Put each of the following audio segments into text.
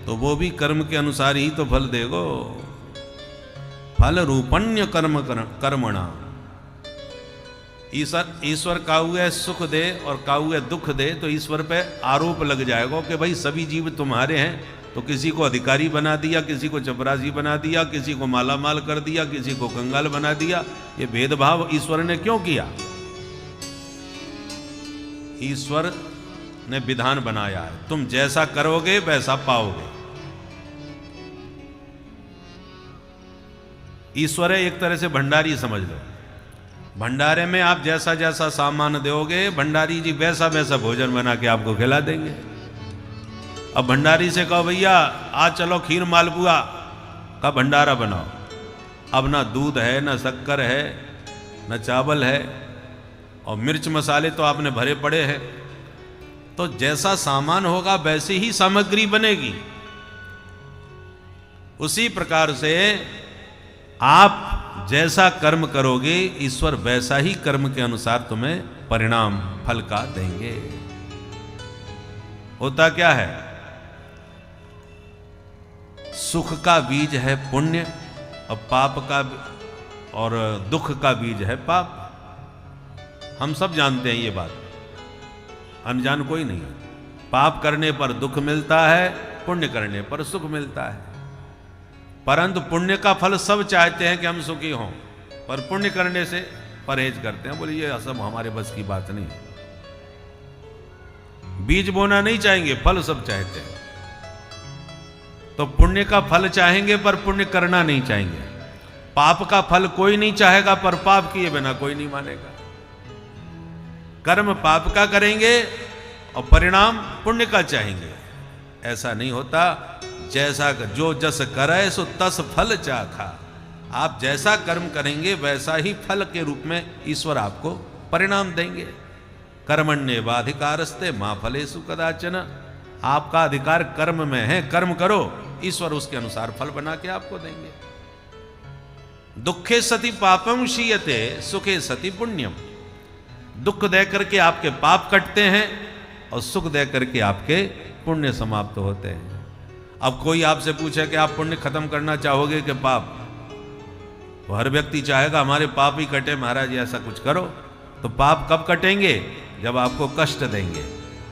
तो वो भी कर्म के अनुसार ही तो फल देगो। फल रूपण्य कर्मणा। ईश्वर काहुए सुख दे और काहुए दुख दे तो ईश्वर पे आरोप लग जाएगा कि भाई सभी जीव तुम्हारे हैं, तो किसी को अधिकारी बना दिया, किसी को चपरासी बना दिया, किसी को माला माल कर दिया, किसी को कंगाल बना दिया। ये भेदभाव ईश्वर ने क्यों किया? ईश्वर ने विधान बनाया है, तुम जैसा करोगे वैसा पाओगे। ईश्वर है एक तरह से भंडारी समझ लो। भंडारे में आप जैसा जैसा सामान दोगे, भंडारी जी वैसा वैसा भोजन बना के आपको खिला देंगे। अब भंडारी से कहो भैया आज चलो खीर मालपुआ का भंडारा बनाओ, अब ना दूध है, ना शक्कर है, ना चावल है, और मिर्च मसाले तो आपने भरे पड़े हैं। तो जैसा सामान होगा वैसी ही सामग्री बनेगी। उसी प्रकार से आप जैसा कर्म करोगे ईश्वर वैसा ही कर्म के अनुसार तुम्हें परिणाम फल का देंगे। होता क्या है? सुख का बीज है पुण्य और पाप का और दुख का बीज है पाप। हम सब जानते हैं ये बात, अनजान कोई नहीं है। पाप करने पर दुख मिलता है, पुण्य करने पर सुख मिलता है। परंतु पुण्य का फल सब चाहते हैं कि हम सुखी हों, पर पुण्य करने से परहेज करते हैं। बोले ये सब हमारे बस की बात नहीं। बीज बोना नहीं चाहेंगे, फल सब चाहते हैं। तो पुण्य का फल चाहेंगे पर पुण्य करना नहीं चाहेंगे। पाप का फल कोई नहीं चाहेगा पर पाप किए बिना कोई नहीं मानेगा। कर्म पाप का करेंगे और परिणाम पुण्य का चाहेंगे। ऐसा नहीं होता। जैसा जो जस करे सो तस फल चाखा। आप जैसा कर्म करेंगे वैसा ही फल के रूप में ईश्वर आपको परिणाम देंगे। कर्मण्येवाधिकारस्ते मा फलेषु कदाचन। आपका अधिकार कर्म में है, कर्म करो, ईश्वर उसके अनुसार फल बना के आपको देंगे। दुखे सति पापम क्षीयते सुखे सति पुण्यम। दुख दे करके आपके पाप कटते हैं और सुख दे करके आपके पुण्य समाप्त होते हैं। अब कोई आपसे पूछे कि आप पुण्य खत्म करना चाहोगे कि पाप, तो हर व्यक्ति चाहेगा हमारे पाप ही कटे महाराज, ऐसा कुछ करो। तो पाप कब कटेंगे? जब आपको कष्ट देंगे।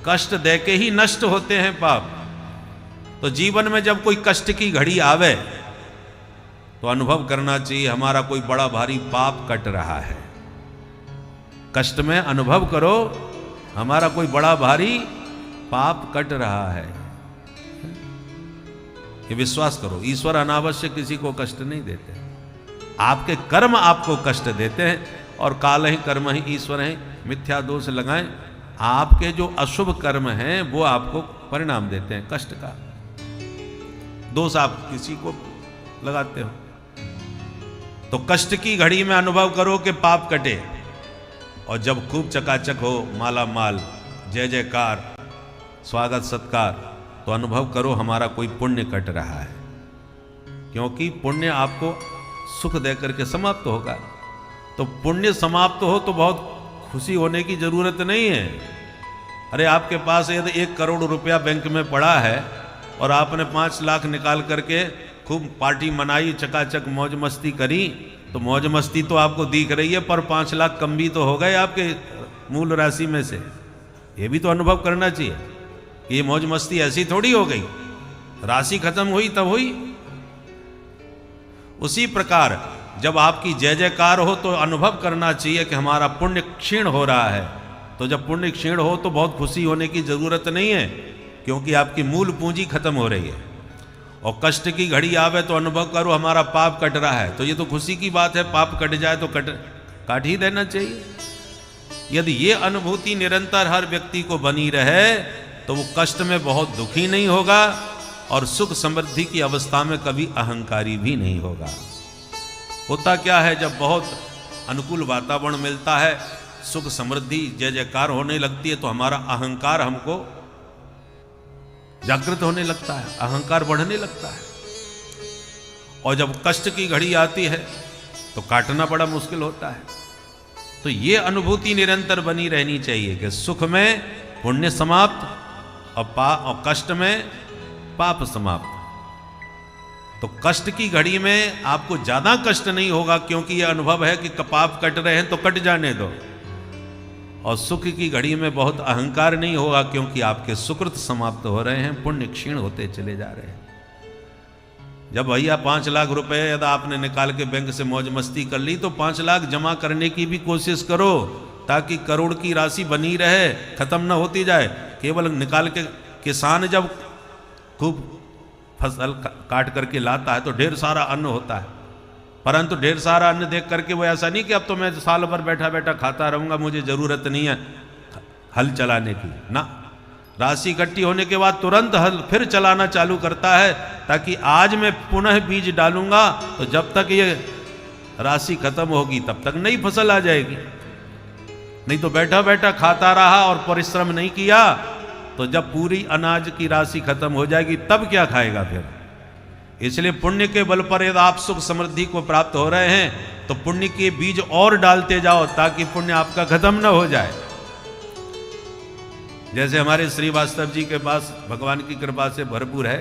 कष्ट दे के ही नष्ट होते हैं पाप। तो जीवन में जब कोई कष्ट की घड़ी आवे तो अनुभव करना चाहिए हमारा कोई बड़ा भारी पाप कट रहा है। कष्ट में अनुभव करो हमारा कोई बड़ा भारी पाप कट रहा है। ये विश्वास करो, ईश्वर अनावश्यक किसी को कष्ट नहीं देते। आपके कर्म आपको कष्ट देते हैं और काल ही कर्म ही ईश्वर है, मिथ्या दोष लगाएं। आपके जो अशुभ कर्म हैं वो आपको परिणाम देते हैं कष्ट का। दोष आप किसी को लगाते हो। तो कष्ट की घड़ी में अनुभव करो कि पाप कटे, और जब खूब चकाचक हो, माला माल, जय जयकार, स्वागत सत्कार, तो अनुभव करो हमारा कोई पुण्य कट रहा है। क्योंकि पुण्य आपको सुख दे करके समाप्त होगा। तो पुण्य समाप्त हो तो बहुत खुशी होने की जरूरत नहीं है। अरे आपके पास यदि 1 करोड़ रुपया बैंक में पड़ा है और आपने 5 लाख निकाल करके खूब पार्टी मनाई, चकाचक मौज मस्ती करी, तो मौज मस्ती तो आपको दिख रही है, पर 5 लाख कम भी तो हो गए आपके मूल राशि में से। ये भी तो अनुभव करना चाहिए। ये मौज मस्ती ऐसी थोड़ी हो गई, राशि खत्म हुई तब हुई। उसी प्रकार जब आपकी जय जयकार हो तो अनुभव करना चाहिए कि हमारा पुण्य क्षीण हो रहा है। तो जब पुण्य क्षीण हो तो बहुत खुशी होने की जरूरत नहीं है, क्योंकि आपकी मूल पूंजी खत्म हो रही है। और कष्ट की घड़ी आवे तो अनुभव करो हमारा पाप कट रहा है, तो ये तो खुशी की बात है। पाप कट जाए तो काट ही देना चाहिए। यदि ये अनुभूति निरंतर हर व्यक्ति को बनी रहे तो वो कष्ट में बहुत दुखी नहीं होगा और सुख समृद्धि की अवस्था में कभी अहंकारी भी नहीं होगा। होता क्या है, जब बहुत अनुकूल वातावरण मिलता है, सुख समृद्धि जय जयकार होने लगती है, तो हमारा अहंकार हमको जागृत होने लगता है, अहंकार बढ़ने लगता है। और जब कष्ट की घड़ी आती है तो काटना बड़ा मुश्किल होता है। तो ये अनुभूति निरंतर बनी रहनी चाहिए कि सुख में पुण्य समाप्त और कष्ट में पाप समाप्त। तो कष्ट की घड़ी में आपको ज्यादा कष्ट नहीं होगा, क्योंकि यह अनुभव है कि पाप कट रहे हैं तो कट जाने दो। और सुख की घड़ी में बहुत अहंकार नहीं होगा, क्योंकि आपके सुकृत समाप्त हो रहे हैं, पुण्य क्षीण होते चले जा रहे हैं। जब भैया 5 लाख रुपए यदि आपने निकाल के बैंक से मौज मस्ती कर ली, तो 5 लाख जमा करने की भी कोशिश करो, ताकि करोड़ की राशि बनी रहे, खत्म ना होती जाए। केवल निकाल के किसान जब खूब फसल काट करके लाता है तो ढेर सारा अन्न होता है, परंतु ढेर सारा अन्न देख करके वो ऐसा नहीं कि अब तो मैं साल भर बैठा बैठा खाता रहूंगा, मुझे जरूरत नहीं है हल चलाने की ना। राशि इकट्ठी होने के बाद तुरंत हल फिर चलाना चालू करता है, ताकि आज मैं पुनः बीज डालूंगा तो जब तक ये राशि खत्म होगी तब तक नई फसल आ जाएगी। नहीं तो बैठा बैठा खाता रहा और परिश्रम नहीं किया, तो जब पूरी अनाज की राशि खत्म हो जाएगी तब क्या खाएगा फिर। इसलिए पुण्य के बल पर यदि आप सुख समृद्धि को प्राप्त हो रहे हैं तो पुण्य के बीज और डालते जाओ, ताकि पुण्य आपका खत्म न हो जाए। जैसे हमारे श्रीवास्तव जी के पास भगवान की कृपा से भरपूर है,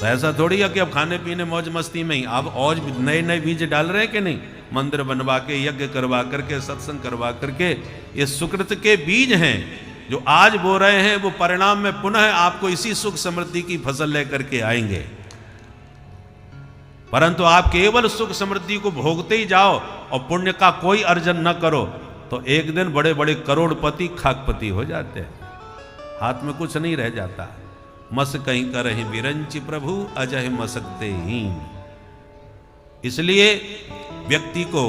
तो ऐसा थोड़ी है कि अब खाने पीने मौज मस्ती में ही आप और नए नए बीज डाल रहे हैं कि नहीं। मंदिर बनवा के, यज्ञ करवा करके, सत्संग करवा करके, ये सुकृत के बीज हैं जो आज बो रहे हैं, वो परिणाम में पुनः आपको इसी सुख समृद्धि की फसल लेकर के आएंगे। परंतु आप केवल सुख समृद्धि को भोगते ही जाओ और पुण्य का कोई अर्जन न करो, तो एक दिन बड़े बड़े करोड़पति खाकपति हो जाते हैं, हाथ में कुछ नहीं रह जाता। मस कहीं करहि विरंचि प्रभु अजह मसकते हीन। इसलिए व्यक्ति को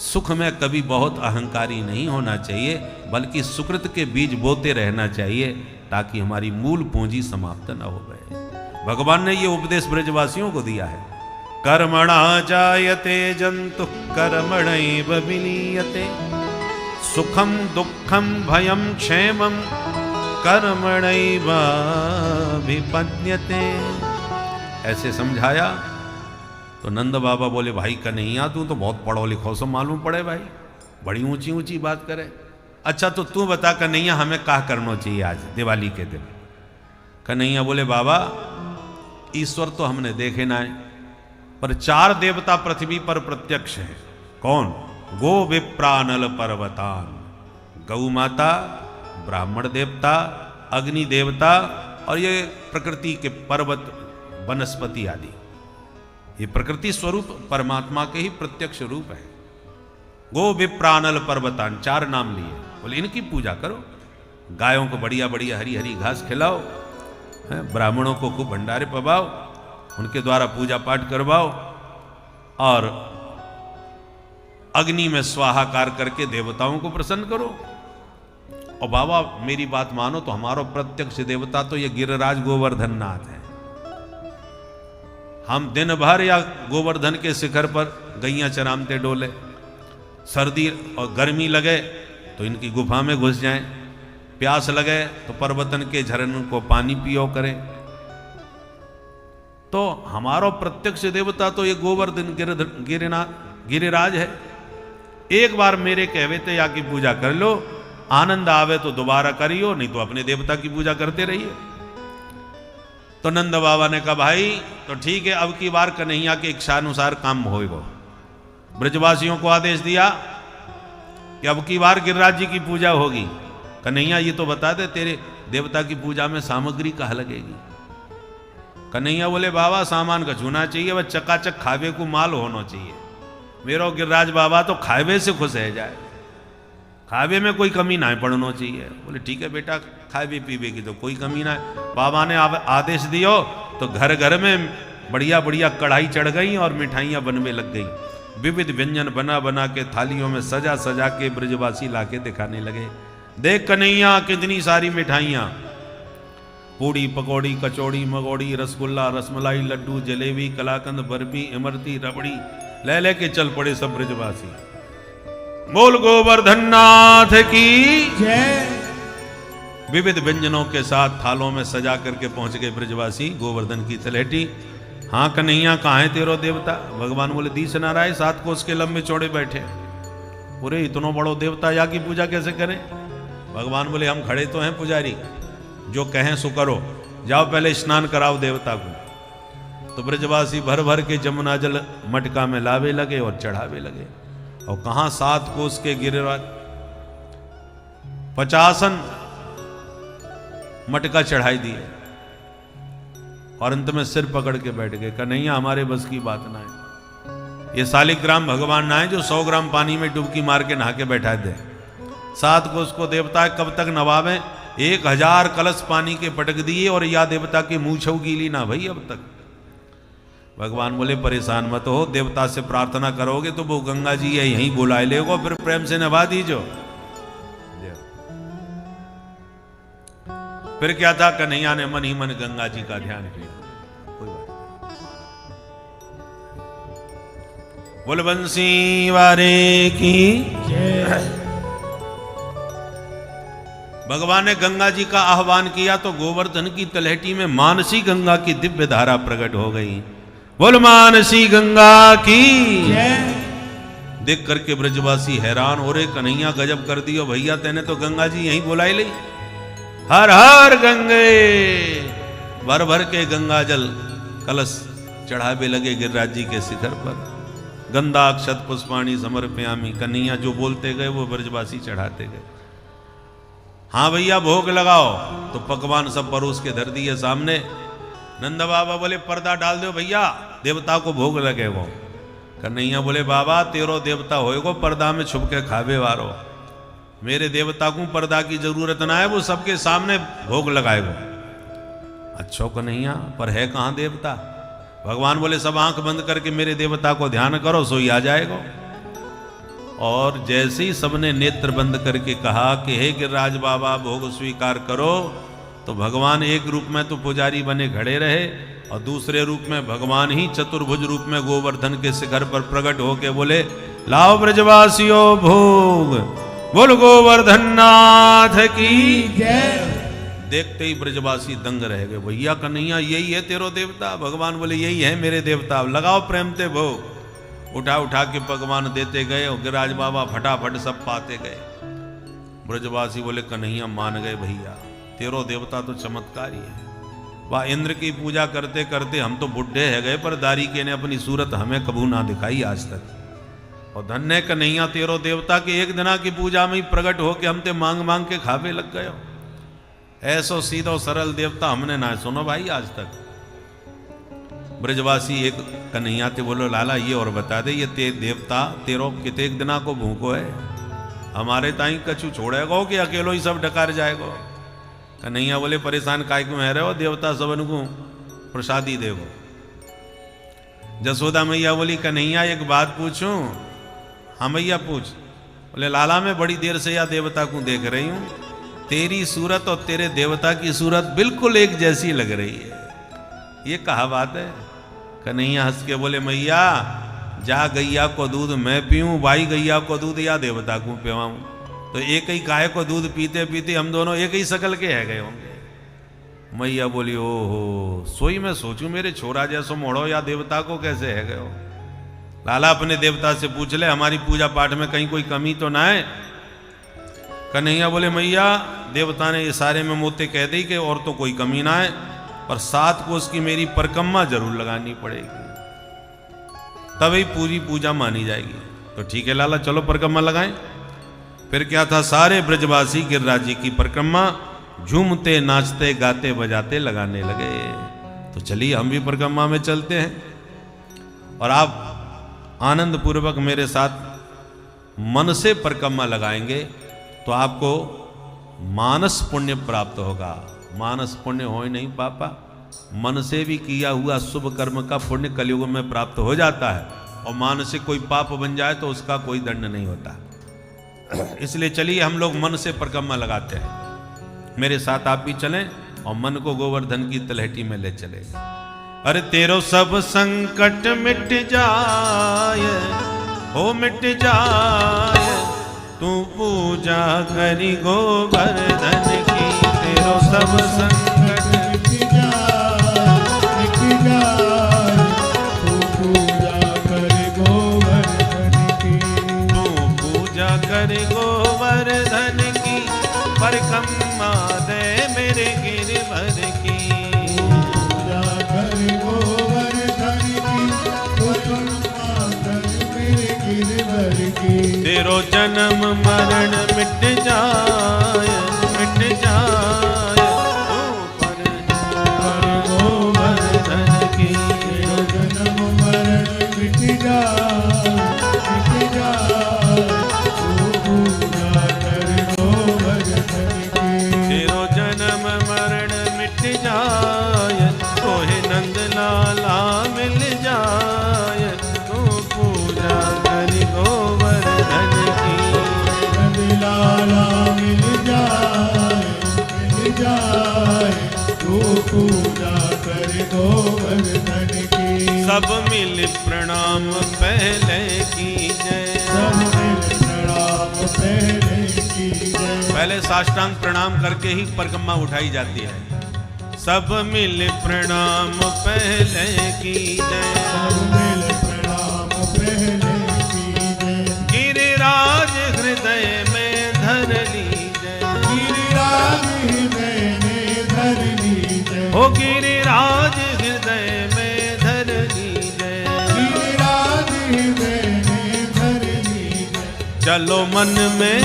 सुख में कभी बहुत अहंकारी नहीं होना चाहिए, बल्कि सुकृत के बीज बोते रहना चाहिए, ताकि हमारी मूल पूंजी समाप्त न हो गए। भगवान ने ये उपदेश ब्रजवासियों को दिया है, कर्मणा जायते जंतु कर्मणैव विलीयते, सुखम दुखम भयम क्षेमम कर्मणैव विपद्यते। ऐसे समझाया तो नंद बाबा बोले, भाई कन्हैया तू तो बहुत पढ़ो लिखो सो मालूम पड़े भाई, बड़ी ऊंची ऊंची बात करे। अच्छा तो तू बता कन्हैया हमें क्या करना चाहिए आज दिवाली के दिन। कन्हैया बोले, बाबा ईश्वर तो हमने देखे ना है, पर 4 देवता पृथ्वी पर प्रत्यक्ष है। कौन? गो विप्रानल पर्वतान, गौ माता, ब्राह्मण देवता, अग्नि देवता, और ये प्रकृति के पर्वत वनस्पति आदि। ये प्रकृति स्वरूप परमात्मा के ही प्रत्यक्ष रूप है। गो विप्रानल पर्वतान, 4 नाम लिए, बोले इनकी पूजा करो। गायों को बढ़िया बढ़िया हरी हरी घास खिलाओ, ब्राह्मणों को खूब भंडारे पवाओ, उनके द्वारा पूजा पाठ करवाओ, और अग्नि में स्वाहाकार करके देवताओं को प्रसन्न करो। और बाबा मेरी बात मानो तो हमारा प्रत्यक्ष देवता तो ये गिरिराज गोवर्धन नाथ है। हम दिन भर या गोवर्धन के शिखर पर गैया चरामते डोले, सर्दी और गर्मी लगे तो इनकी गुफा में घुस जाएं, प्यास लगे तो पर्वतन के झरनों को पानी पियो करें। तो हमारा प्रत्यक्ष देवता तो ये गोवर्धन गिरिराज है। एक बार मेरे कहवे थे या की पूजा कर लो, आनंद आवे तो दोबारा करियो, नहीं तो अपने देवता की पूजा करते रहिए। तो नंद बाबा ने कहा, भाई तो ठीक है, अब की बार कन्हैया के इच्छानुसार काम होएगा। ब्रजवासियों को आदेश दिया कि अब की बार गिरिराज जी की पूजा होगी। कन्हैया ये तो बता दे तेरे देवता की पूजा में सामग्री कहाँ लगेगी। कन्हैया बोले, बाबा सामान का छूना चाहिए, वह चकाचक खावे को माल होना चाहिए। मेरा गिरिराज बाबा तो खावे से खुश रह जाए, खावे में कोई कमी ना पड़ना चाहिए। बोले ठीक है बेटा, खावे पीवे की तो कोई कमी ना है। बाबा ने आदेश दियो तो घर घर में बढ़िया बढ़िया कढ़ाई चढ़ गई और मिठाइयाँ बनने लग गई। विविध व्यंजन बना बना के थालियों में सजा सजा के ब्रजवासी लाके दिखाने लगे, देख कन्हैया कितनी सारी मिठाइयाँ, पूड़ी पकौड़ी कचौड़ी मगौड़ी रसगुल्ला रसमलाई लड्डू जलेबी कलाकंद बर्फी इमरती रबड़ी ले लेके चल पड़े सब ब्रजवासी। बोल गोवर्धन नाथ की जय। विविध व्यंजनों के साथ थालों में सजा करके पहुंच गए ब्रजवासी गोवर्धन की तलहटी। हाँ कन्हैया कहाँ है तेरो देवता? भगवान बोले, दीस नाराय 7 कोस के लंबे चौड़े बैठे। पूरे इतनो बड़ो देवता या की पूजा कैसे करें? भगवान बोले, हम खड़े तो हैं पुजारी, जो कहें सो करो। जाओ पहले स्नान कराओ देवता को। तो ब्रजवासी भर भर के जमुना जल मटका में लावे लगे और चढ़ावे लगे। और कहां 7 कोस के गिरिराज 50 मटका चढ़ाई दिए और अंत में सिर पकड़ के बैठ गए। कन्हैया हमारे बस की बात ना है, ये शालिग्राम भगवान ना है जो 100 ग्राम पानी में डुबकी मार के नहा के बैठा दे। 7 कोस को देवता कब तक नवावे? 1000 कलश पानी के पटक दिए और या देवता की मूंछों गीली ना भई अब तक। भगवान बोले परेशान मत हो, देवता से प्रार्थना करोगे तो वो गंगा जी यहीं बुलाए लेगो, फिर प्रेम से नभा दीजो। फिर क्या था, कन्हैया ने मन ही मन गंगा जी का ध्यान किया। बोल बंसी वारे की भगवान ने गंगा जी का आह्वान किया तो गोवर्धन की तलहटी में मानसी गंगा की दिव्य धारा प्रकट हो गई। बोल मानसी गंगा की। देख करके ब्रजवासी हैरान हो रहे, कन्हैया गजब कर दियो भैया, तेने तो गंगा जी यहीं बुलाई ली। हर हर गंगे भर भर के गंगा जल कलश चढ़ावे लगे गिरिराज जी के शिखर पर। गंदा अक्षत पुष्पाणी समर्पयामि, कन्हैया जो बोलते गए वो ब्रजवासी चढ़ाते गए। हाँ भैया भोग लगाओ, तो पकवान सब परोस के धर दिए सामने। नंद बाबा बोले पर्दा डाल दो भैया, देवता को भोग लगे वो। कन्हैया बोले बाबा तेरो देवता होएगो पर्दा में छुप के खावे वारो, मेरे देवता को पर्दा की जरूरत ना है, वो सबके सामने भोग लगाएगो। अच्छो कन्हैया पर है कहाँ देवता? भगवान बोले सब आंख बंद करके मेरे देवता को ध्यान करो, सोई आ जाएगा। और जैसे ही सबने नेत्र बंद करके कहा कि हे गिरिराज बाबा भोग स्वीकार करो, तो भगवान एक रूप में तो पुजारी बने खड़े रहे और दूसरे रूप में भगवान ही चतुर्भुज रूप में गोवर्धन के शिखर पर प्रकट होके बोले लाओ ब्रजवासियों भोग, बोल गोवर्धन नाथ की जय। देखते ही ब्रजवासी दंग रह गए, भैया कन्हैया यही है तेरो देवता? भगवान बोले यही है मेरे देवता, लगाओ प्रेम ते भोग। उठा उठा के भगवान देते गए और गिरिराज बाबा फटाफट सब पाते गए। ब्रजवासी बोले कन्हैया मान गए भैया, तेरो देवता तो चमत्कारी है। वाह, इंद्र की पूजा करते करते हम तो बुढ़े है गए, पर दारिके ने अपनी सूरत हमें कबू ना दिखाई आज तक। और धन्य कन्हैया तेरो देवता के एक दिना की पूजा में ही प्रकट होके हम ते मांग मांग के खावे लग गए। ऐसो सीधो सरल देवता हमने ना सुनो भाई आज तक। ब्रजवासी एक कन्हैया ते बोलो लाला ये और बता दे, ये ते देवता तेरो कितने दिना को भूखो है? हमारे ताई कछु छोड़ेगो कि अकेलो ही सब डकार जाएगो? कन्हैया बोले परेशान काय क्यों है रहे हो, देवता सबन को प्रसादी देगो। जसोदा मैया बोली कन्हैया एक बात पूछूं? हाँ मैया पूछ। बोले लाला मैं बड़ी देर से या देवता को देख रही हूं, तेरी सूरत और तेरे देवता की सूरत बिल्कुल एक जैसी लग रही है, ये कहा बात है? कन्हैया हंस के बोले मैया जा गैया को दूध मैं पीऊं, भाई गैया को दूध या देवता को पिवाऊं, तो एक ही गाय को दूध पीते पीते हम दोनों एक ही शकल के है गए होंगे। मैया बोली ओहो, सोई मैं सोचूं मेरे छोरा जैसो मोड़ो या देवता को कैसे है गए हो। लाला अपने देवता से पूछ ले हमारी पूजा पाठ में कहीं कोई कमी तो ना है। कन्हैया बोले मैया देवता ने इशारे में मोते कह दी कि और तो कोई कमी ना है, पर 7 कोस की मेरी परिक्रमा जरूर लगानी पड़ेगी, तभी पूरी पूजा मानी जाएगी। तो ठीक है लाला चलो परिक्रमा लगाएं। फिर क्या था, सारे ब्रजवासी गिरिराज जी की परिक्रमा झूमते नाचते गाते बजाते लगाने लगे। तो चलिए हम भी परिक्रमा में चलते हैं और आप आनंद पूर्वक मेरे साथ मन से परिक्रमा लगाएंगे तो आपको मानस पुण्य प्राप्त होगा। मानस पुण्य हो ही नहीं पापा, मन से भी किया हुआ शुभ कर्म का पुण्य कलयुग में प्राप्त हो जाता है, और मान से कोई पाप बन जाए तो उसका कोई दंड नहीं होता। इसलिए चलिए हम लोग मन से परिक्रमा लगाते हैं, मेरे साथ आप भी चलें और मन को गोवर्धन की तलहटी में ले चले। अरे तेरो सब संकट मिट जाए, हो मिट जाए, तू पूजा करी गोवर्धन की। तेरो सब संकट मिट जाए, तू पूजा करी गोवर्धन की। तू पूजा करी गोवर्धन की, परिक्रमा दे मेरे गिरिवर की। जन्म मरण मिट जाए, मिट जाए। ओ पर गोवर्धन की जन्म मरण मिट जाए, मिट जाए। तू पूजा कर गोवर्धन की। तेरो जन्म मरण मिट जाए, तोहे नंद लाला मिल जाए। तू पूजा कर गोवर्धन की। नंद लाला मिल जाए, तू पूजा कर गोवर्धन की। सब मिल प्रणाम पहले कीजय, सब मिल प्रणाम पहले कीजय। पहले साष्टांग प्रणाम करके ही परिक्रमा उठाई जाती है। सब मिल प्रणाम पहले कीजय, सब मिल प्रणाम पहले कीजय। गिरिराज हृदय में धर लीजय, गिरिराज हृदय में धर लीजय। ओ गिरिराज हृदय में धर लीजय। गिरिराज हृदय में धर लीजय। चलो मन में,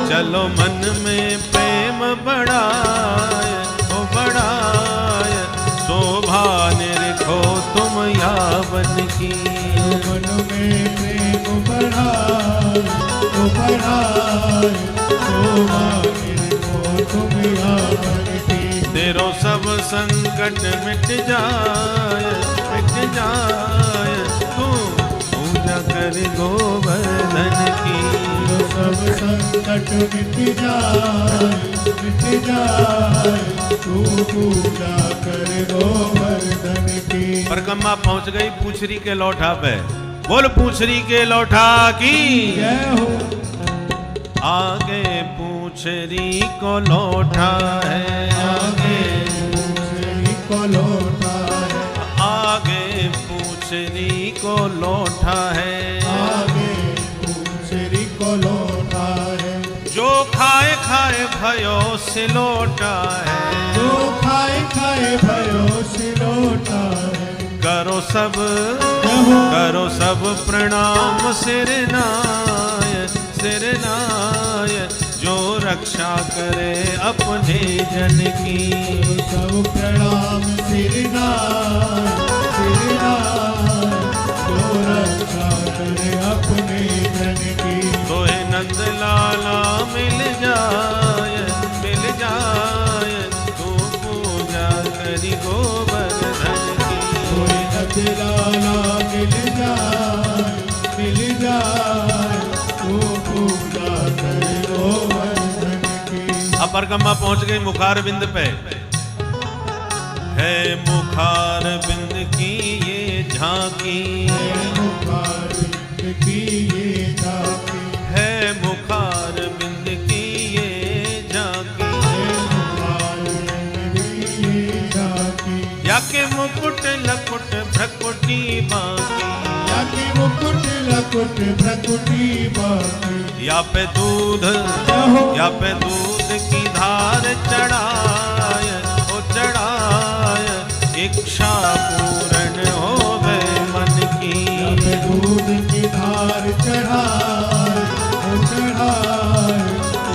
चलो मन में प्रेम बढ़ाए, ओ बढ़ाए। शोभा निरखो तुम यावन की, मन में प्रेम बढ़ाए, तो बढ़ाए। शोभा निरखो तुम यावन की। तेरो सब संकट मिट जाए, मिट जाए। तू पूजा कर गोवर्धन की। सब संकट मिट जाए, मिट जाए। तू पूजा कर गोवर्धन की। परिक्रमा पहुंच गई पूछरी के लौठा पे। बोल पूछरी के लौठा की जय हो। आगे पूछरी को लौठा है, आगे पूछरी को लौटा है, आगे पूछरी को लौठा है। आगे पूछरी को लौटा है। जो खाए खाए भयो से लौटा है, जो खाए खाए भयो से लौटा है। करो सब, कहो करो सब प्रणाम सिर नाय, सिर नाय। जो रक्षा करे अपने जन की। सब प्रणाम सिरनाय, सिरनाय। जो रक्षा करे अपने जन की। तोहे नंद लाला मिल जाए, मिल जाए। तू पूजा करी गोवर्धन की। कोई नंद लाला मिल जाए, मिल जाए। तू पूजा कर गोवर्धन की। अब परिक्रमा पहुंच गई मुखार बिंद पे। है मुखार बिंद की ये झांकी, मुखार बिंद की ये झांकी। है मुखार बिंद की ये झांकी। मुखार बिंद की ये झांकी। या के मुकुट लकुट भ्रकुटी बाकी, याके मुकुट लकुट भ्रकुटी बाकी। या पे दूध, जहो या पे दूध की धार चढ़ाए, ओ चढ़ाए। इच्छा पूर्ण होवे मन की। याके दूध की धार चढ़ाए, ओ चढ़ाए।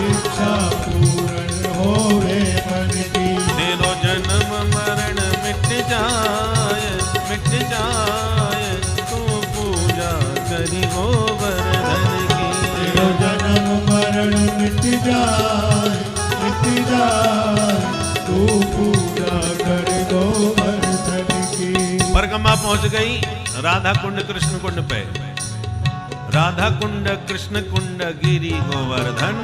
इच्छा पूर्ण होवे मन की। तेरो जन्म मरण मिट जाए, मिट जाए। तू पूजा करी गोवर्धन की। तेरो जन्म मरण मिट जाए, मिट जाए। तू पूजा कर गोवर्धन की। परिक्रमा पहुंच गई राधा कुंड कृष्ण कुंड पे। राधा कुंड कृष्ण कुंड गिरी गोवर्धन।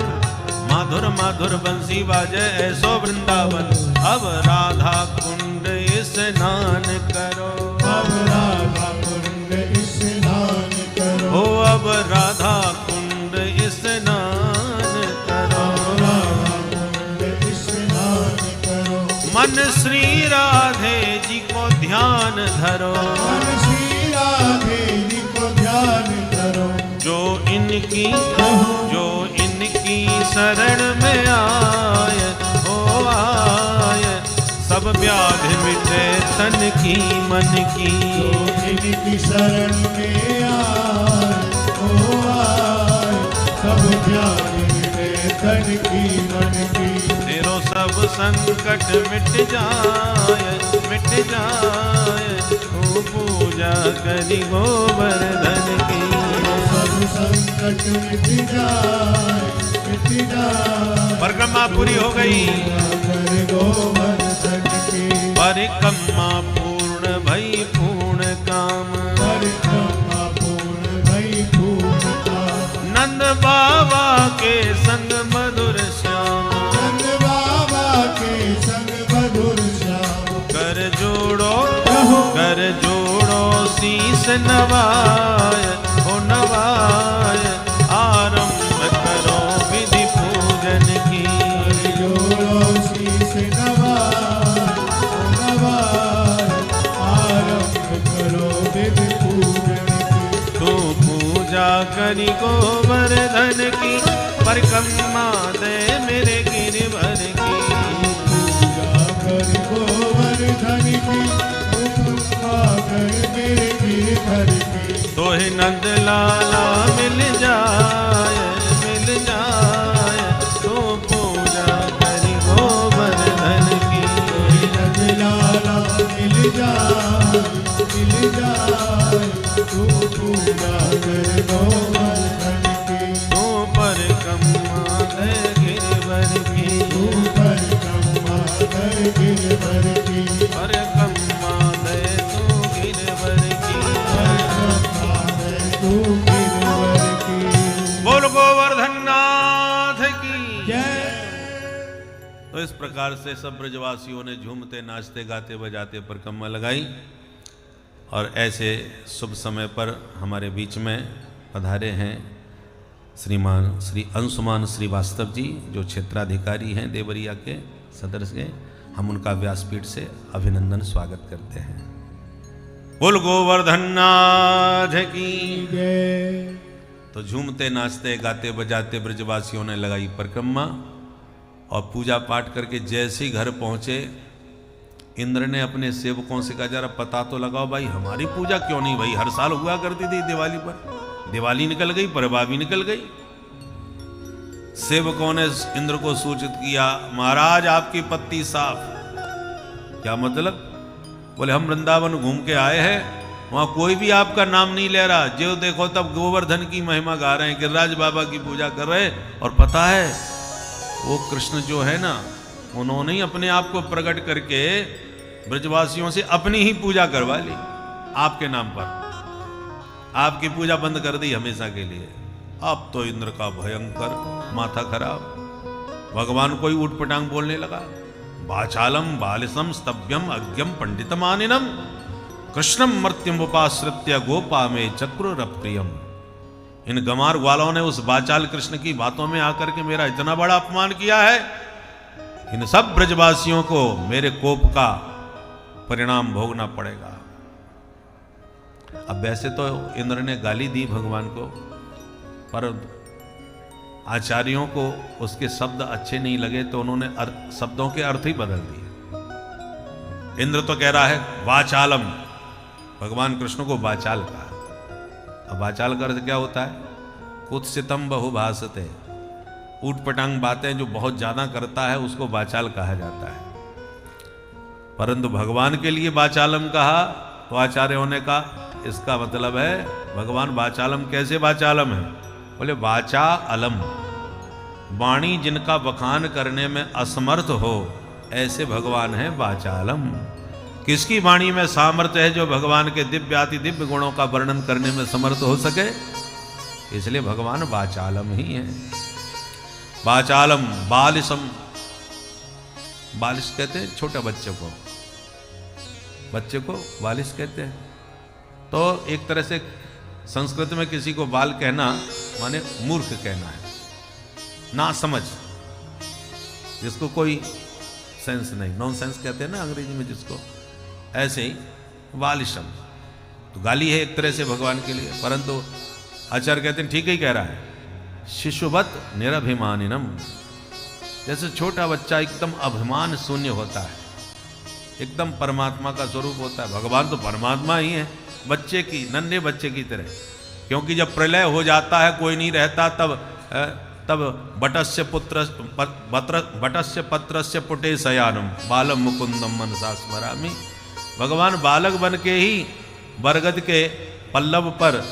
माधुर माधुर बंसी बाजे ऐसो वृंदावन। अब राधा कुंड स्नान करो, अब राधा कुंड स्नान करो। हो अब राधा कुंड स्नान करो। राधा कुंड स्नान करो। मन श्री राधे जी को ध्यान धरो। मन श्री राधे जी को ध्यान करो। जो इनकी, जो इनकी शरण में आए, ओ आए। सब व्याधि मिटे तन की मन की। इनकी शरण में आए, ओ आए। सब ध्यान तन की मन की। तेरो सब संकट मिट जाए तू पूजा करी गोवर्धन की। सब संकट मिट जाए परिक्रमा पूरी हो गई, कर गोवर्धन की। परिक्रमा पूर्ण भई पूर्ण काम, परिक्रमा पूर्ण भई पूर्ण काम। नंद बाबा के संग मधुर श्याम, नंद बाबा के संग मधुर श्याम। कर जोड़ो शीस नवाय ओ नवाय, आरंभ करो विधि पूजन की। जोड़ो शीस नवाय आरंभ करो विधि पूजन की। तू पूजा करी गोवर्धन की, परिक्रमा दे मेरे गिरवर की। पूजा कर गोवर्धन की, उपमा कर मेरे गिरधर की। तोहे नंद लाला मिल जाए तू पूजा करी गोवर्धन की। नंद लाला मिल जाए तू पूजा कर गोवर्धन की। तू परिक्रमा दे गिरवर की, तू परिक्रमा कर गिरधर की। परिक्रमा दे तू गिरवर की। परिक्रमा कर तू गिरधर की। बोल गोवर्धन नाथ की। जय। तो इस प्रकार से सब ब्रजवासियों ने झूमते नाचते गाते बजाते परिक्रमा लगाई। और ऐसे शुभ समय पर हमारे बीच में पधारे हैं श्रीमान श्री अंशुमान श्रीवास्तव जी, जो क्षेत्राधिकारी हैं देवरिया के सदर से। हम उनका व्यासपीठ से अभिनंदन स्वागत करते हैं। बोल गोवर्धन नाथ की। जय। तो झूमते नाचते गाते बजाते ब्रजवासियों ने लगाई परिक्रमा और पूजा पाठ करके जैसे ही घर पहुंचे, इंद्र ने अपने सेवकों से कहा, जरा पता तो लगाओ भाई हमारी पूजा क्यों नहीं भाई, हर साल हुआ करती थी दिवाली पर। दिवाली निकल गई, परवा भी निकल गई। सेवकों ने इंद्र को सूचित किया, महाराज आपकी पत्ती साफ। क्या मतलब? बोले हम वृंदावन घूम के आए हैं, वहां कोई भी आपका नाम नहीं ले रहा, जो देखो तब गोवर्धन की महिमा गा रहे हैं, गिरिराज बाबा की पूजा कर रहे हैं। और पता है वो कृष्ण जो है ना, उन्होंने ही अपने आप को प्रकट करके ब्रजवासियों से अपनी ही पूजा करवा ली आपके नाम पर। आपकी पूजा बंद कर दी हमेशा के लिए। अब तो इंद्र का भयंकर माथा खराब। भगवान कोई ऊट पटांग बोलने लगा, वाचालम बालिसम स्तभ्यम अज्ञम पंडितमानिनम कृष्णम मर्त्यम उपाश्रित्य गोपा में चक्र प्रियम। इन गमार ग्वालों ने उस वाचाल कृष्ण की बातों में आकर के मेरा इतना बड़ा अपमान किया है, इन सब ब्रजवासियों को मेरे कोप का परिणाम भोगना पड़ेगा। अब वैसे तो इंद्र ने गाली दी भगवान को, पर आचार्यों को उसके शब्द अच्छे नहीं लगे तो उन्होंने शब्दों के अर्थ ही बदल दिए। इंद्र तो कह रहा है वाचालम, भगवान कृष्ण को वाचाल कहा। अब वाचाल का अर्थ क्या होता है? कुत्सितम बहुभाषते, ऊट पटांग बातें जो बहुत ज्यादा करता है उसको वाचाल कहा जाता है। परंतु भगवान के लिए वाचालम कहा तो आचार्यों ने कहा इसका मतलब है भगवान वाचालम। कैसे वाचालम है? बोले वाचा अलम, वाणी जिनका बखान करने में असमर्थ हो ऐसे भगवान है वाचालम। किसकी वाणी में सामर्थ्य है? जो भगवान के दिव्य अति दिव्य गुणों का वर्णन करने में समर्थ हो सके, इसलिए भगवान वाचालम ही है। वाचालम बालिसम, बालिश कहते हैं छोटे बच्चे को, बच्चे को बालिश कहते हैं। तो एक तरह से संस्कृत में किसी को बाल कहना माने मूर्ख कहना है, ना समझ, जिसको कोई सेंस नहीं, नॉन सेंस कहते हैं ना अंग्रेजी में जिसको, ऐसे ही बालिशम तो गाली है एक तरह से भगवान के लिए। परंतु आचार्य कहते हैं ठीक ही कह रहा है, शिशुवत निरभिमानिनम, जैसे छोटा बच्चा एकदम अभिमान शून्य होता है, एकदम परमात्मा का स्वरूप होता है। भगवान तो परमात्मा ही है, बच्चे की, नन्हे बच्चे की तरह। क्योंकि जब प्रलय हो जाता है, कोई नहीं रहता, तब तब बटस्य पत्रस्य पुटे शयानम बालम मुकुंदम मनसा स्मरामि। भगवान बालक बन के ही बरगद के पल्लव पर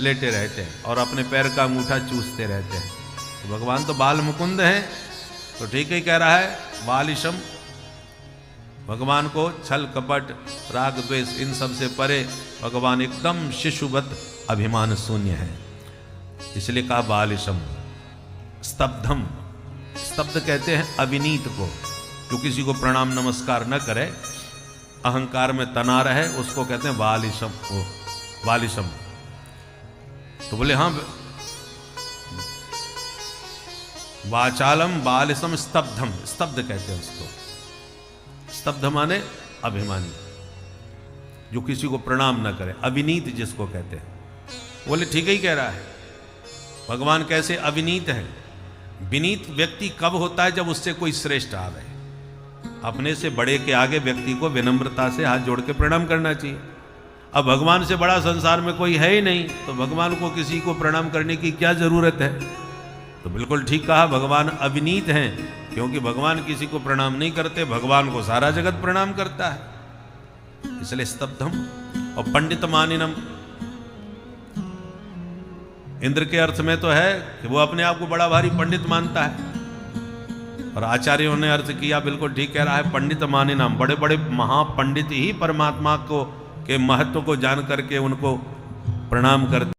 लेटे रहते हैं और अपने पैर का अंगूठा चूसते रहते हैं। तो भगवान तो बाल मुकुंद हैं, तो ठीक ही कह रहा है बालिशम। भगवान को छल कपट राग द्वेष इन सब से परे भगवान एकदम शिशुवत अभिमान शून्य है, इसलिए कहा बालिशम। स्तब्धम, स्तब्ध कहते हैं अविनीत को, जो किसी को प्रणाम नमस्कार न करे, अहंकार में तना रहे, उसको कहते हैं बालिशम। वो बालिशम तो बोले हाँ, वाचालम बालिशम स्तब्धम, स्तब्ध कहते हैं उसको। स्तब्ध माने अभिमानी, जो किसी को प्रणाम न करे, अविनीत जिसको कहते हैं। बोले ठीक ही कह रहा है, भगवान कैसे अविनीत है। विनीत व्यक्ति कब होता है, जब उससे कोई श्रेष्ठ आवे। अपने से बड़े के आगे व्यक्ति को विनम्रता से हाथ जोड़ के प्रणाम करना चाहिए। अब भगवान से बड़ा संसार में कोई है ही नहीं, तो भगवान को किसी को प्रणाम करने की क्या जरूरत है। तो बिल्कुल ठीक कहा, भगवान अविनीत हैं, क्योंकि भगवान किसी को प्रणाम नहीं करते, भगवान को सारा जगत प्रणाम करता है। इसलिए स्तब्धम। और पंडित मानिनम, इंद्र के अर्थ में तो है कि वो अपने आप को बड़ा भारी पंडित मानता है, और आचार्यों ने अर्थ किया बिल्कुल ठीक कह रहा है, पंडित मानिनम, बड़े बड़े महापंडित ही परमात्मा को के महत्व को जान करके उनको प्रणाम करते।